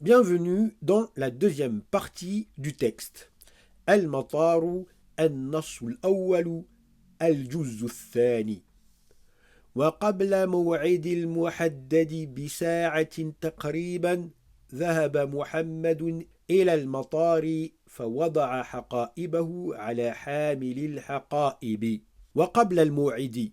Bienvenue dans la deuxième partie du texte. المطار النص الأول الجزء الثاني. وقبل موعد المحدد بساعة تقريبا ذهب محمد إلى المطار فوضع حقائبه على حامل الحقائب. وقبل الموعد,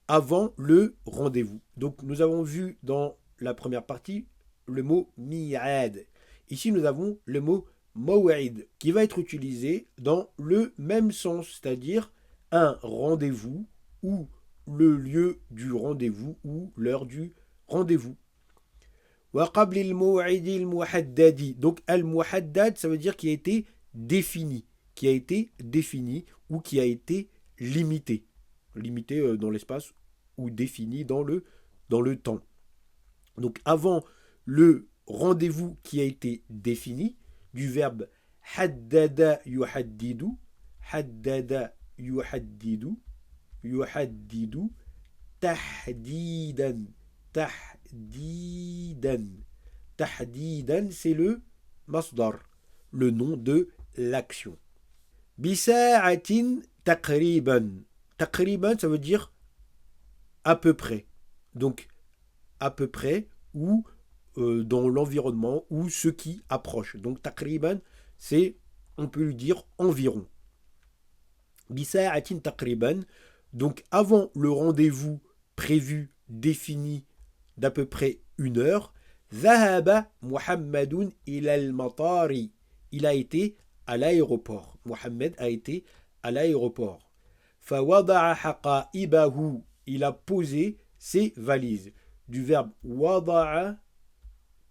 avant le rendez-vous. Donc nous avons vu dans la première partie le mot mi'ad. Ici nous avons le mot maw'id qui va être utilisé dans le même sens, c'est-à-dire un rendez-vous ou le lieu du rendez-vous ou l'heure du rendez-vous. وقبل الموعد المحدد. Donc al-muhaddad, ça veut dire qui a été défini, ou qui a été limité, dans l'espace ou défini dans le temps. Donc avant le rendez-vous qui a été défini, du verbe haddada yuhaddidu, haddada yuhaddidu, yuhaddidu, tahdidan, tahdidan. Tahdidan, c'est le masdar, le nom de l'action. Bisa'atin taqriban. Taqriban, ça veut dire à peu près. Donc, à peu près, ou dans l'environnement, ou ce qui approche. Donc, taqriban, c'est, on peut lui dire environ. Bisa'atin taqriban. Donc, avant le rendez-vous prévu, défini, d'à peu près 1 heure, Zahaba Muhammadun ila al-matari. Il a été à l'aéroport. Mohammed a été à l'aéroport. Fawada'a haqa'ibahu. Il a posé ses valises. Du verbe wada'a,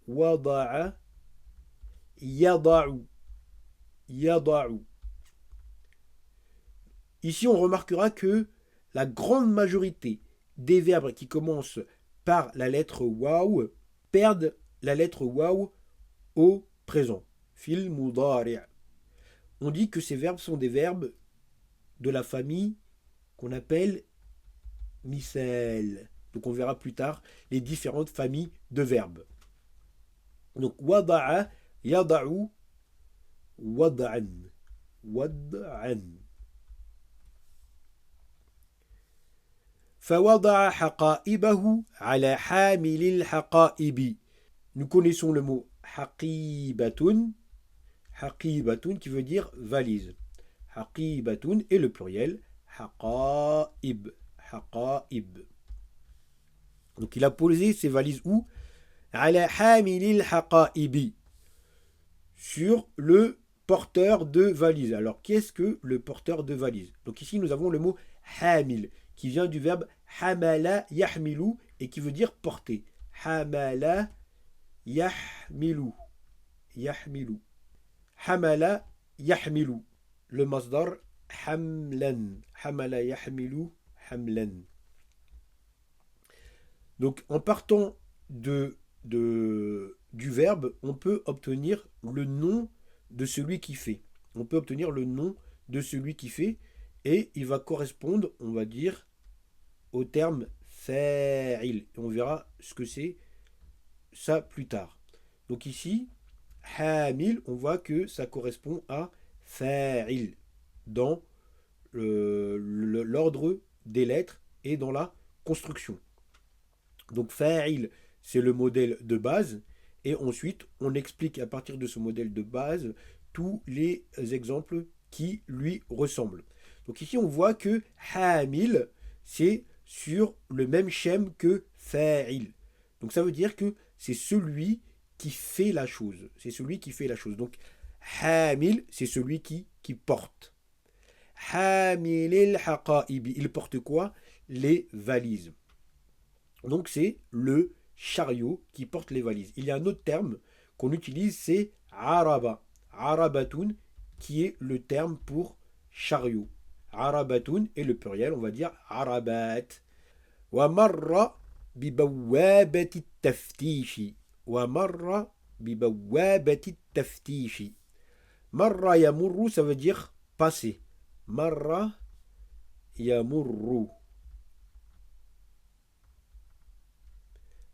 wada'a, yada'u, yada'u. Ici, on remarquera que la grande majorité des verbes qui commencent par la lettre waw perdent la lettre waw au présent. Fil mudari'. On dit que ces verbes sont des verbes de la famille qu'on appelle misal. Donc on verra plus tard les différentes familles de verbes. Donc wada'a, yada'u, wad'an, wad'an. فوضع حقائبه على حامل الحقائب. Nous connaissons le mot haqibatun, haqibatun qui veut dire valise. Haqibatun et le pluriel haqaib, haqaib. Donc il a posé ses valises où? Ala hamilil haqaibi, sur le porteur de valise. Alors qu'est-ce que le porteur de valise? Donc ici nous avons le mot hamil qui vient du verbe hamala yahmilu et qui veut dire porter. Hamala yahmilu, yahmilu. Hamala yahmilu. Le masdar hamlan. Hamala yahmilu hamlan. Donc en partant du verbe, on peut obtenir le nom de celui qui fait. On peut obtenir le nom de celui qui fait et il va correspondre, on va dire, au terme fa'il. Et on verra ce que c'est ça plus tard. Donc ici, hamil, on voit que ça correspond à fa'il dans l'ordre des lettres et dans la construction. Donc fa'il, c'est le modèle de base et ensuite on explique à partir de ce modèle de base tous les exemples qui lui ressemblent. Donc ici on voit que hamil, c'est sur le même schème que fa'il. Donc ça veut dire que c'est celui qui fait la chose. C'est celui qui fait la chose. Donc hamil, c'est celui qui porte. Hamilil haqa'ibi, il porte quoi? Les valises. Donc c'est le chariot qui porte les valises. Il y a un autre terme qu'on utilise, c'est araba. Arabatun, qui est le terme pour chariot. Arabatun et le pluriel, on va dire arabat. Wa marra bi bawwabati taftishi. Wa marra bi bawwabati taftishi. Marra yamurru, ça veut dire passer. Marra yamurru.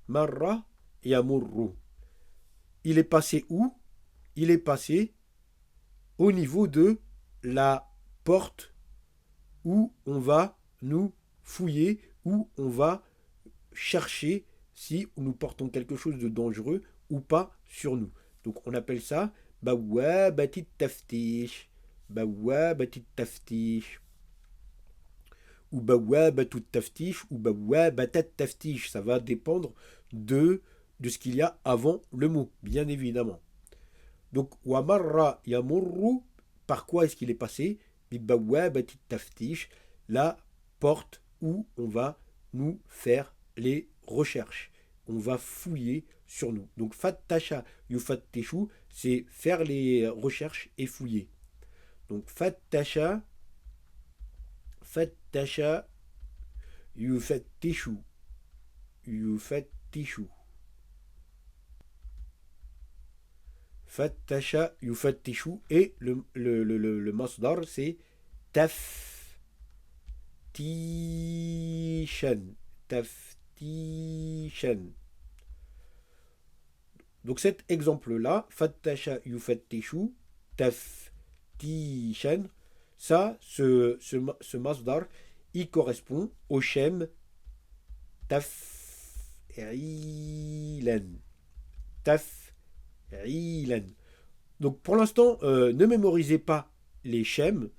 Marra yamurru. il est passé où? Il est passé au niveau de la porte où on va nous fouiller, où on va chercher si nous portons quelque chose de dangereux ou pas sur nous. Donc on appelle ça bawabatit taftish, bawabatit taftish, ou bawabatout taftish, ou bawabatat taftish. Ça va dépendre de ce qu'il y a avant le mot, bien évidemment. Donc wamarra yamurru, par quoi est-ce qu'il est passé? Bawabatit taftish, la porte où on va nous faire les recherches. On va fouiller sur nous. Donc fattasha yufattishu, c'est faire les recherches et fouiller. Donc fattasha yufattishu, yufattishu. Fattasha yufattishu, et le masdar c'est taftishan. Taftishan. Donc cet exemple-là, fattasha yufattishu, taftishan, ça, ce masdar, il correspond au shem taf'ilan. Taf'ilan. Donc pour l'instant, ne mémorisez pas les shems.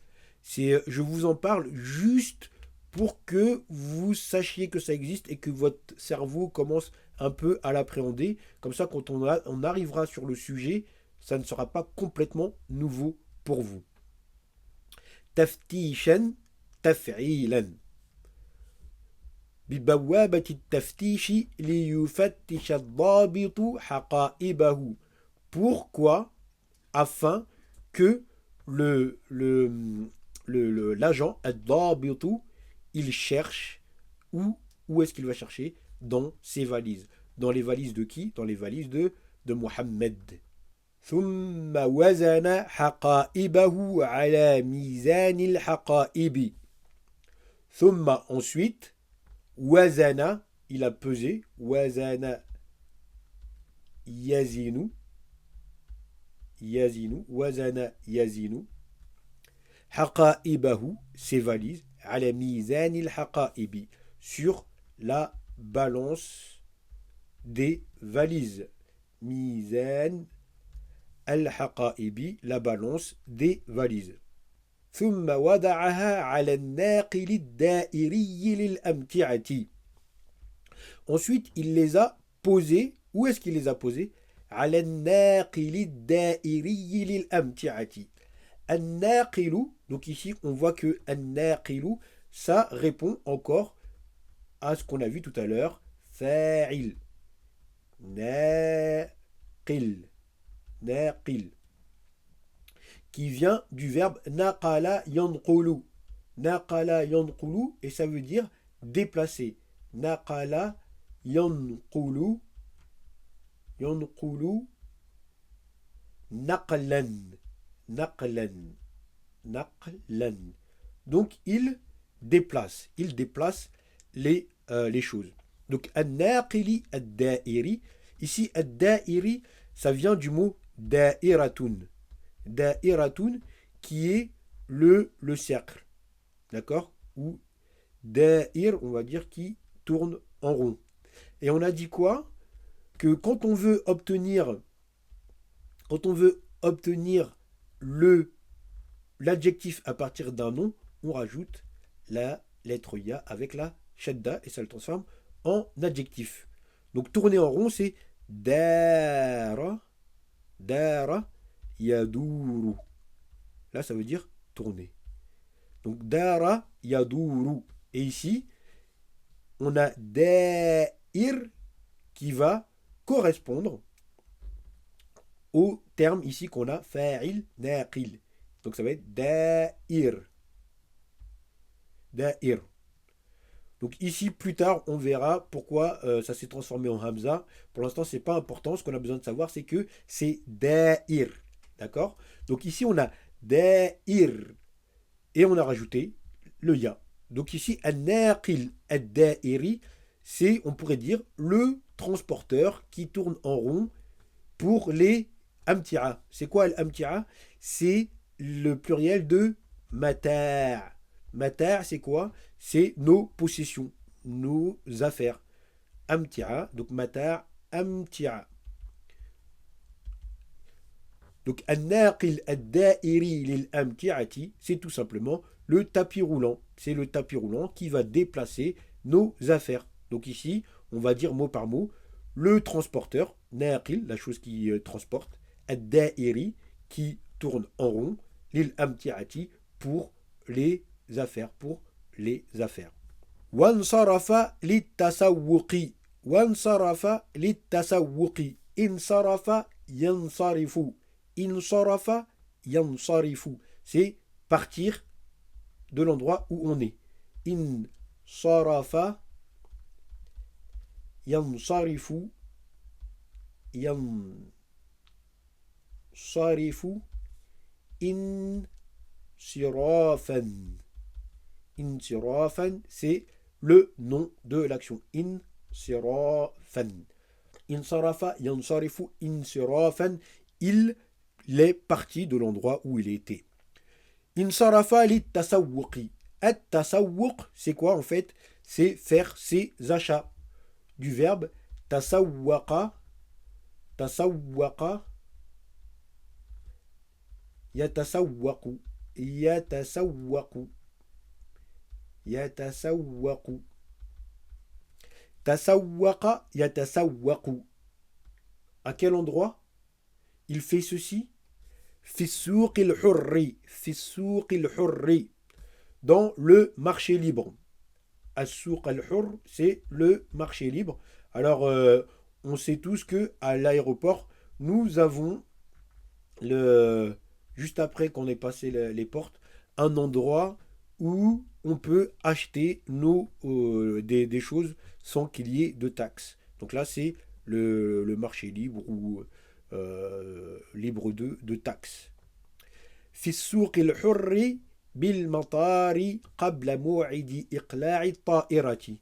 Je vous en parle juste pour que vous sachiez que ça existe et que votre cerveau commence un peu à l'appréhender. Comme ça, quand on arrivera sur le sujet, ça ne sera pas complètement nouveau pour vous. Taftishan, taf'ilan. ببوابة التفتيش ليفتش الضابط حقائبه. Pourquoi? Afin que l'agent, الضابط, il cherche où est-ce qu'il va chercher? Dans ses valises. Dans les valises de qui? Dans les valises de Mohammed. ثم وزن حقائبه على ميزان الحقائب. ثم, ensuite, wazana, il a pesé. Wazana yazinu. Yazinu. Wazana yazinu. Haqa'ibahu, ses valises. Ala mizan il haqa'ibi. Sur la balance des valises. Mizan al-haqa'ibi, la balance des valises. ثم وضعها على الناقل الدائري للأمتعة. Ensuite, il les a posées. Où est-ce qu'il les a posées? على الناقل الدائري للأمتعة. الناقل, donc ici on voit que الناقل, ça répond encore à ce qu'on a vu tout à l'heure. فاعل. ناقل. ناقل. Qui vient du verbe naqala yanqulu. Naqala yanqulu, et ça veut dire déplacer. Naqala yanqulu. Yanqulu. Naqlan. Naqlan. Naqlan. Donc il déplace. Il déplace les choses. Donc an-naqili ad-da'iri. Ici ad-da'iri, ça vient du mot da'iratun. Da'iratun, qui est le cercle, d'accord? Ou da'ir, on va dire, qui tourne en rond. Et on a dit quoi? Que quand on veut obtenir l'adjectif à partir d'un nom, on rajoute la lettre ya avec la shadda et ça le transforme en adjectif. Donc tourner en rond, c'est dara, dara, yadouru. Là, ça veut dire tourner. Donc, dara yadouru. Et ici, on a da'ir qui va correspondre au terme ici qu'on a fa'il naqil. Donc, ça va être da'ir. Da'ir. Donc ici, plus tard, on verra pourquoi ça s'est transformé en hamza. Pour l'instant, c'est pas important. Ce qu'on a besoin de savoir, c'est que c'est da'ir. D'accord? Donc ici, on a da'ir. Et on a rajouté le ya. Donc ici, an-naqil ad-da'iri, c'est, on pourrait dire, le transporteur qui tourne en rond pour les amti'a. C'est quoi l'amti'a? C'est le pluriel de mata'. Mata', c'est quoi? C'est nos possessions, nos affaires. Amti'a, donc mata' amti'a. Donc, an-naqil ad-da'iri lil-amti'ati, c'est tout simplement le tapis roulant. C'est le tapis roulant qui va déplacer nos affaires. Donc ici, on va dire mot par mot, le transporteur, naqil, la chose qui transporte, ad-da'iri, qui tourne en rond, lil-amti'ati, pour les affaires, pour les affaires. Wansarafa lit-tasawwuqi. Wansarafa lit-tasawwuqi. Insarafa yansarifu. Insarafa yansarifu. C'est partir de l'endroit où on est. Insarafa yansarifu. Yansarifu. Insirafan. Insirafan, c'est le nom de l'action. Insirafan. Insarafa yansarifu insirafan. Il est parti de l'endroit où il était. Insarafa li tasawwuqi. At-tasawwuq, c'est quoi en fait? C'est faire ses achats. Du verbe tasawwaqa. Tasawwaqa. Yatasawwaqu. Yatasawwaqu. Yatasawwaqu. Tasawwaqa yatasawwaqu. À quel endroit il fait ceci? Fi souqil hurri. Fi souqil hurri. Dans le marché libre. As-souq al-hurr, c'est le marché libre. Alors, on sait tous que à l'aéroport, nous avons juste après qu'on ait passé les portes, un endroit où on peut acheter des choses sans qu'il y ait de taxes. Donc là, c'est le marché libre ou libre de taxes. في السوق الحر بالمطار قبل موعد إقلاع الطائرة.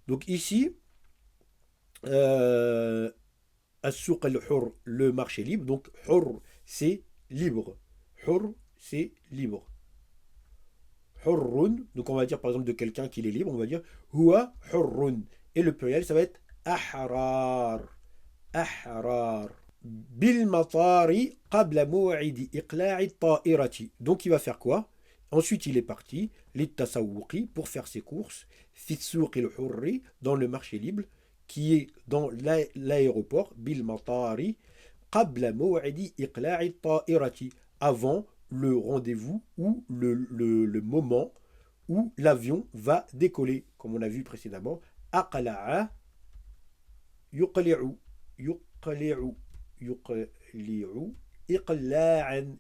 Donc ici, السوق الحر, le marché libre. Donc حر, c'est libre. حر, c'est libre. حر, donc on va dire par exemple de quelqu'un qui est libre, on va dire هو حر. Et le pluriel, ça va être أحرار. أحرار. بالمطار قبل موعد إقلاع الطائرة. Donc il va faire quoi? Ensuite il est parti للتسوق pour faire ses courses في السوق الحر, dans le marché libre qui est dans l'aéroport بالمطار قبل موعد إقلاع الطائرة, avant le rendez-vous ou le moment où l'avion va décoller, comme on a vu précédemment. أقلع يقلع يقلع يقلع إقلاعا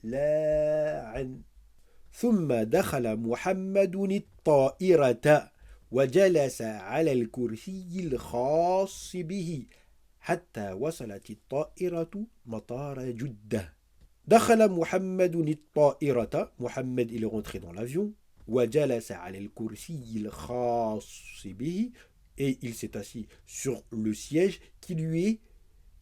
إقلاعا. ثم دخل محمد الطائرة وجلس على الكرسي الخاص به حتى وصلت الطائرة مطار جدة. دخل محمد الطائرة. Mohammed il est rentré dans l'avion. وجلس على الكرسي الخاص به. Et il s'est assis sur le siège qui lui est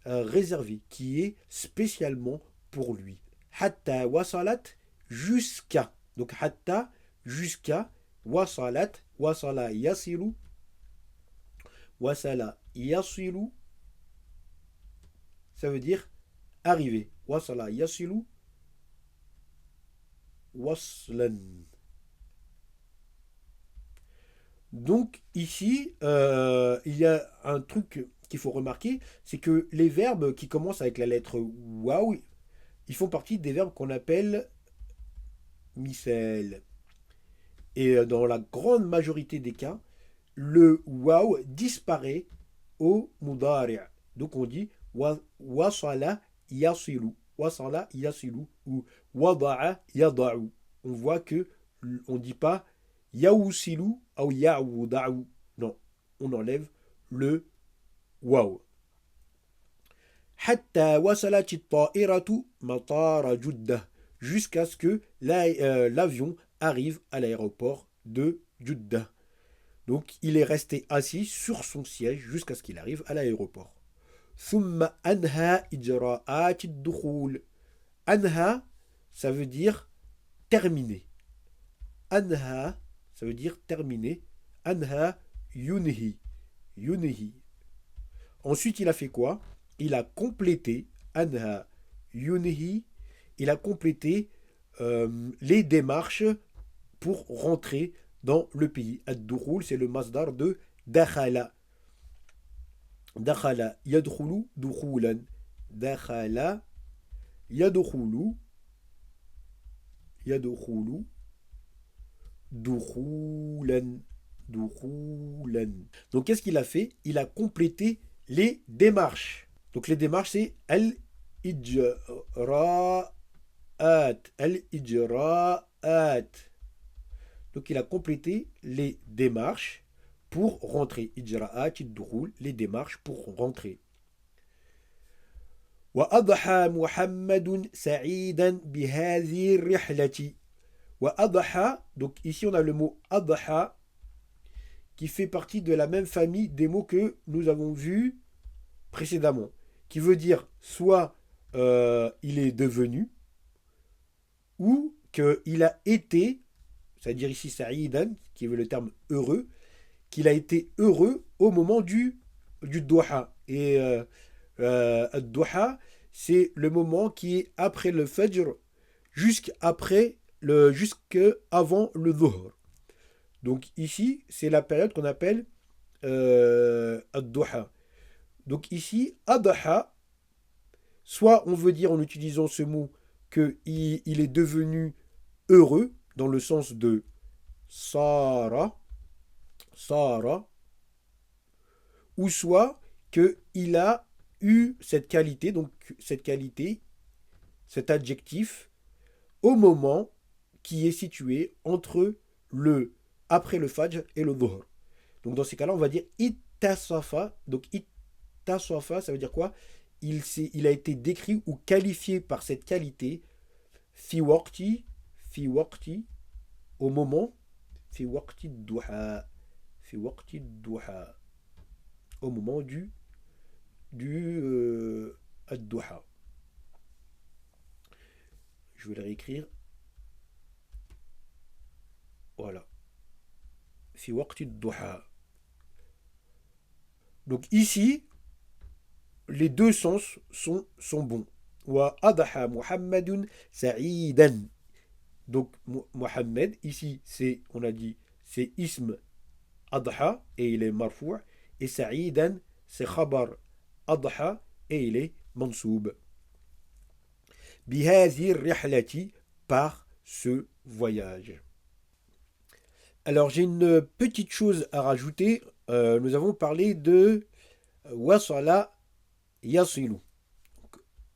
réservé, qui est spécialement pour lui. Hatta wasalat, jusqu'à. Donc hatta, jusqu'à. Wasalat, wasala yasilu. Wasala yasilu, ça veut dire arriver. Wasala yasilu. Waslan. Donc ici, il y a un truc qu'il faut remarquer, c'est que les verbes qui commencent avec la lettre waouh, ils font partie des verbes qu'on appelle misel. Et dans la grande majorité des cas, le waouh disparaît au mudari'. Donc on dit wasala yasilu, wasala yasilu ou wada'a yada'u. On voit que on dit pas yaousilu ou yaouda'u. Non, on enlève le waouh. Hatta wasalat at-ta'iratu matar Juddah, jusqu'à ce que l'avion arrive à l'aéroport de Juddah. Donc il est resté assis sur son siège jusqu'à ce qu'il arrive à l'aéroport. ثم أنهى إجراءات الدخول. أنهى, ça veut dire terminer. Anha, ça veut dire terminer. Anha yunhi. Yunhi. Ensuite, il a fait quoi? Il a complété. Anha yunhi. Il a complété les démarches pour rentrer dans le pays. Ad-dukhul, c'est le masdar de dakhala. Dakhala yadkhulu dukhulan. Dakhala yadkhulu yadkhulu dukhulan. Dukhulan. Donc qu'est-ce qu'il a fait? Il a complété les démarches. Donc les démarches, c'est al-ijra'at. Al-ijra'at. Donc il a complété les démarches pour rentrer. Ijra'at ad-dukhul, les démarches pour rentrer. وأضحى محمد سعيدا بهذه الرحلة. وأضحى, donc ici on a le mot adha qui fait partie de la même famille des mots que nous avons vus précédemment, qui veut dire soit il est devenu, ou qu'il a été, c'est-à-dire ici Sa'idan, qui veut le terme heureux, qu'il a été heureux au moment du Duha. Et Duha, c'est le moment qui est après le Fajr, jusqu'avant le Dhuhr. Donc ici, c'est la période qu'on appelle Ad-Duha. Donc ici, Adha, soit on veut dire en utilisant ce mot qu'il est devenu heureux, dans le sens de Sara, Sara, ou soit qu'il a eu cette qualité, donc cette qualité, cet adjectif, au moment qui est situé entre après le Fajr et le Dhuhr. Donc dans ces cas-là, on va dire Ittasafa. Donc Ittasafa, ça veut dire quoi? Il a été décrit ou qualifié par cette qualité fi waqti, au moment, fi waqti duha, au moment du ad-duha. Je vais le réécrire. Voilà. Fi waqti duha. Donc ici, les deux sens sont bons. Wa adha Muhammadun sa'idan. Donc Muhammad, ici, on a dit, c'est ism adha et il est marfou'. Et sa'idan, c'est khabar adha et il est mansoub. Bihazir rihlati, par ce voyage. Alors j'ai une petite chose à rajouter. Nous avons parlé de wasala yasilu.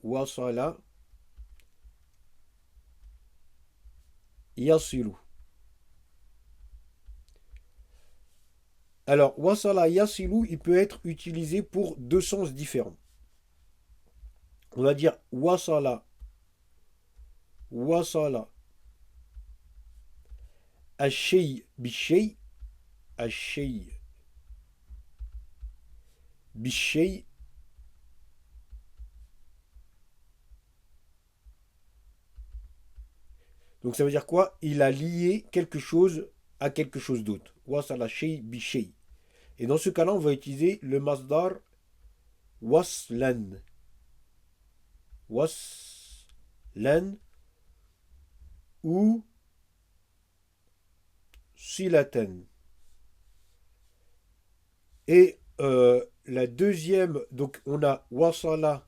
Wasala yasilu. Alors wasala yasilu, il peut être utilisé pour deux sens différents. On va dire wasala الشيء بالشيء الشيء بالشيء donc ça veut dire quoi? Il a lié quelque chose à quelque chose d'autre. Wasala shay bi shay. Et dans ce cas-là, on va utiliser le masdar waslan. Waslan ou silatan. Et la deuxième, donc on a wasala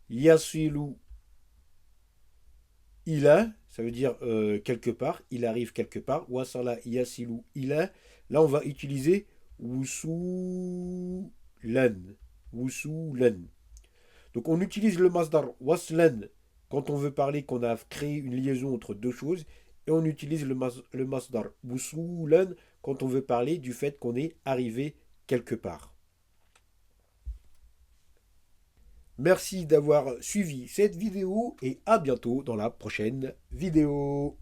yasilu ila, ça veut dire quelque part, il arrive quelque part. Wasala yasilu ila. Là, on va utiliser wusulan. Wusulan. Donc on utilise le masdar waslan quand on veut parler qu'on a créé une liaison entre deux choses. Et on utilise le masdar wusulan quand on veut parler du fait qu'on est arrivé quelque part. Merci d'avoir suivi cette vidéo et à bientôt dans la prochaine vidéo.